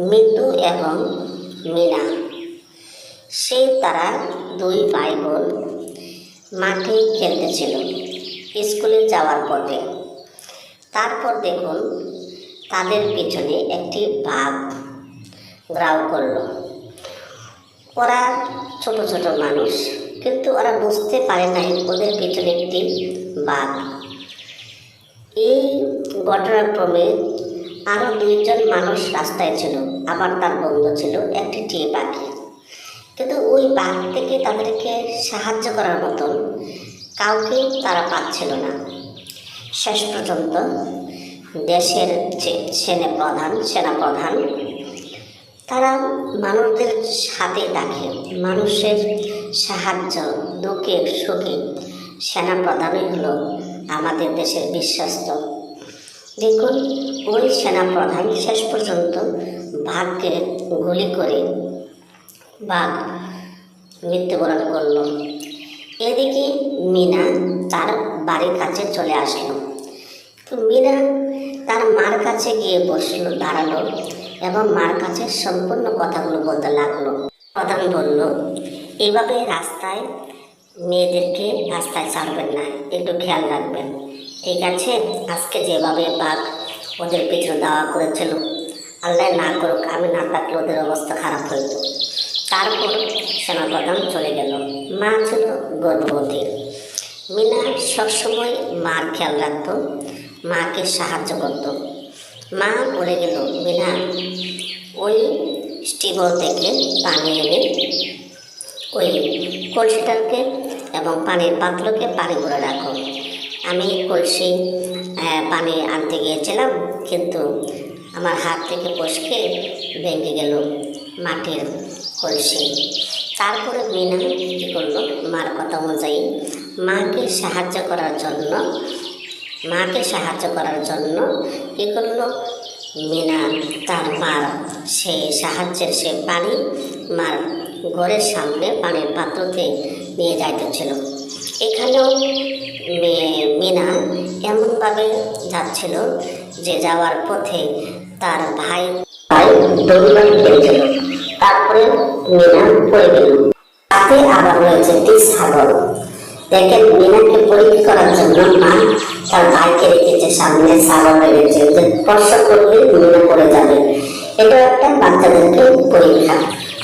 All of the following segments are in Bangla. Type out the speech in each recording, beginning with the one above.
মিতু এবং মিনা। তারা দুই ভাই বোন মাঠে খেলতেছিল স্কুলে যাওয়ার পথে। তারপর দেখুন তাদের পিছনে একটি বাঘ গ্রাউ করলো। ওরা ছোট ছোট মানুষ, কিন্তু ওরা বুঝতে পারে নাই ওদের পিছনে একটি বাঘ। এই ঘটনাক্রমে আরও দুইজন মানুষ রাস্তায় ছিল, আবার তার বন্ধু ছিল একটি টিয়া পাখি। কিন্তু ওই বাঘ থেকে তাদেরকে সাহায্য করার মতন কাউকে তারা পাচ্ছিল না। শেষ পর্যন্ত দেশের যে সেনাপ্রধান তারা মানুষদের সাথে থাকে, মানুষের সাহায্য দুঃখে সুখে সেনাপ্রধানই হলো আমাদের দেশের বিশ্বস্ত। দেখুন ওই সেনাপ্রধান শেষ পর্যন্ত বাঘকে গুলি করে বাঘ মৃত্যুবরণ করল। এদিকে মিনা তার বাড়ির কাছে চলে আসলো। তো মিনা তার মার কাছে গিয়ে দাঁড়ালো এবং মার কাছে সম্পূর্ণ কথাগুলো বলতে লাগলো। প্রধান বলল, এইভাবে রাস্তায় মেয়েদেরকে রাস্তায় ছাড়বেন না, একটু খেয়াল রাখবেন, ঠিক আছে? আজকে যেভাবে বাঘ ওদের পিছনে দাওয়া করেছিল, আল্লাহ না করুক আমি না থাকলে ওদের অবস্থা খারাপ হইত। তারপর সেনাপ্রধান চলে গেল। মা ছিল গর্ভবতী। মিনা সবসময় মার খেয়াল রাখত, মাকে সাহায্য করত। মা বলে গেল, মিনা ওই স্টিবল থেকে পানি এনে ওই কলসিটাকে এবং পানির পাত্রকে পানি ভরে রাখো। আমি কলসি পানি আনতে গিয়েছিলাম, কিন্তু আমার হাত থেকে ফসকে ভেঙে গেল মাটির কলসি। তারপরে মিনা কী করলো, মার কথা অনুযায়ী মাকে সাহায্য করার জন্য কী করলো, মিনা তার মার সেই সাহায্যের সে পানি মার ঘরের সামনে পানির পাত্রতে নিয়ে যাইতেছিল। এখানেও মিনা এমনভাবে যাচ্ছিল যে যাওয়ার পথে তার ভাই দৌড়ান খেয়েছিল। তারপরে মিনা পড়ে গেল। তাতে আবার রয়েছে একটি ছাগল। দেখেন মিনাকে পরীক্ষা করার জন্য মা তার ভাইকে রেখেছে সামনে, ছাগল রেখেছে যে স্পর্শ করলে মিনা পড়ে যাবে। এটা একটা বাচ্চাদেরকে পরীক্ষা।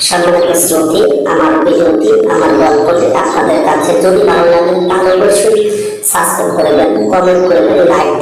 সম্মানিত শ্রোতা, আমার ভিডিওটি আমার গল্পটি আপনাদের কাছে যদি ভালো লাগে তাহলে অবশ্যই সাবস্ক্রাইব করবেন, কমেন্ট করবেন, লাইক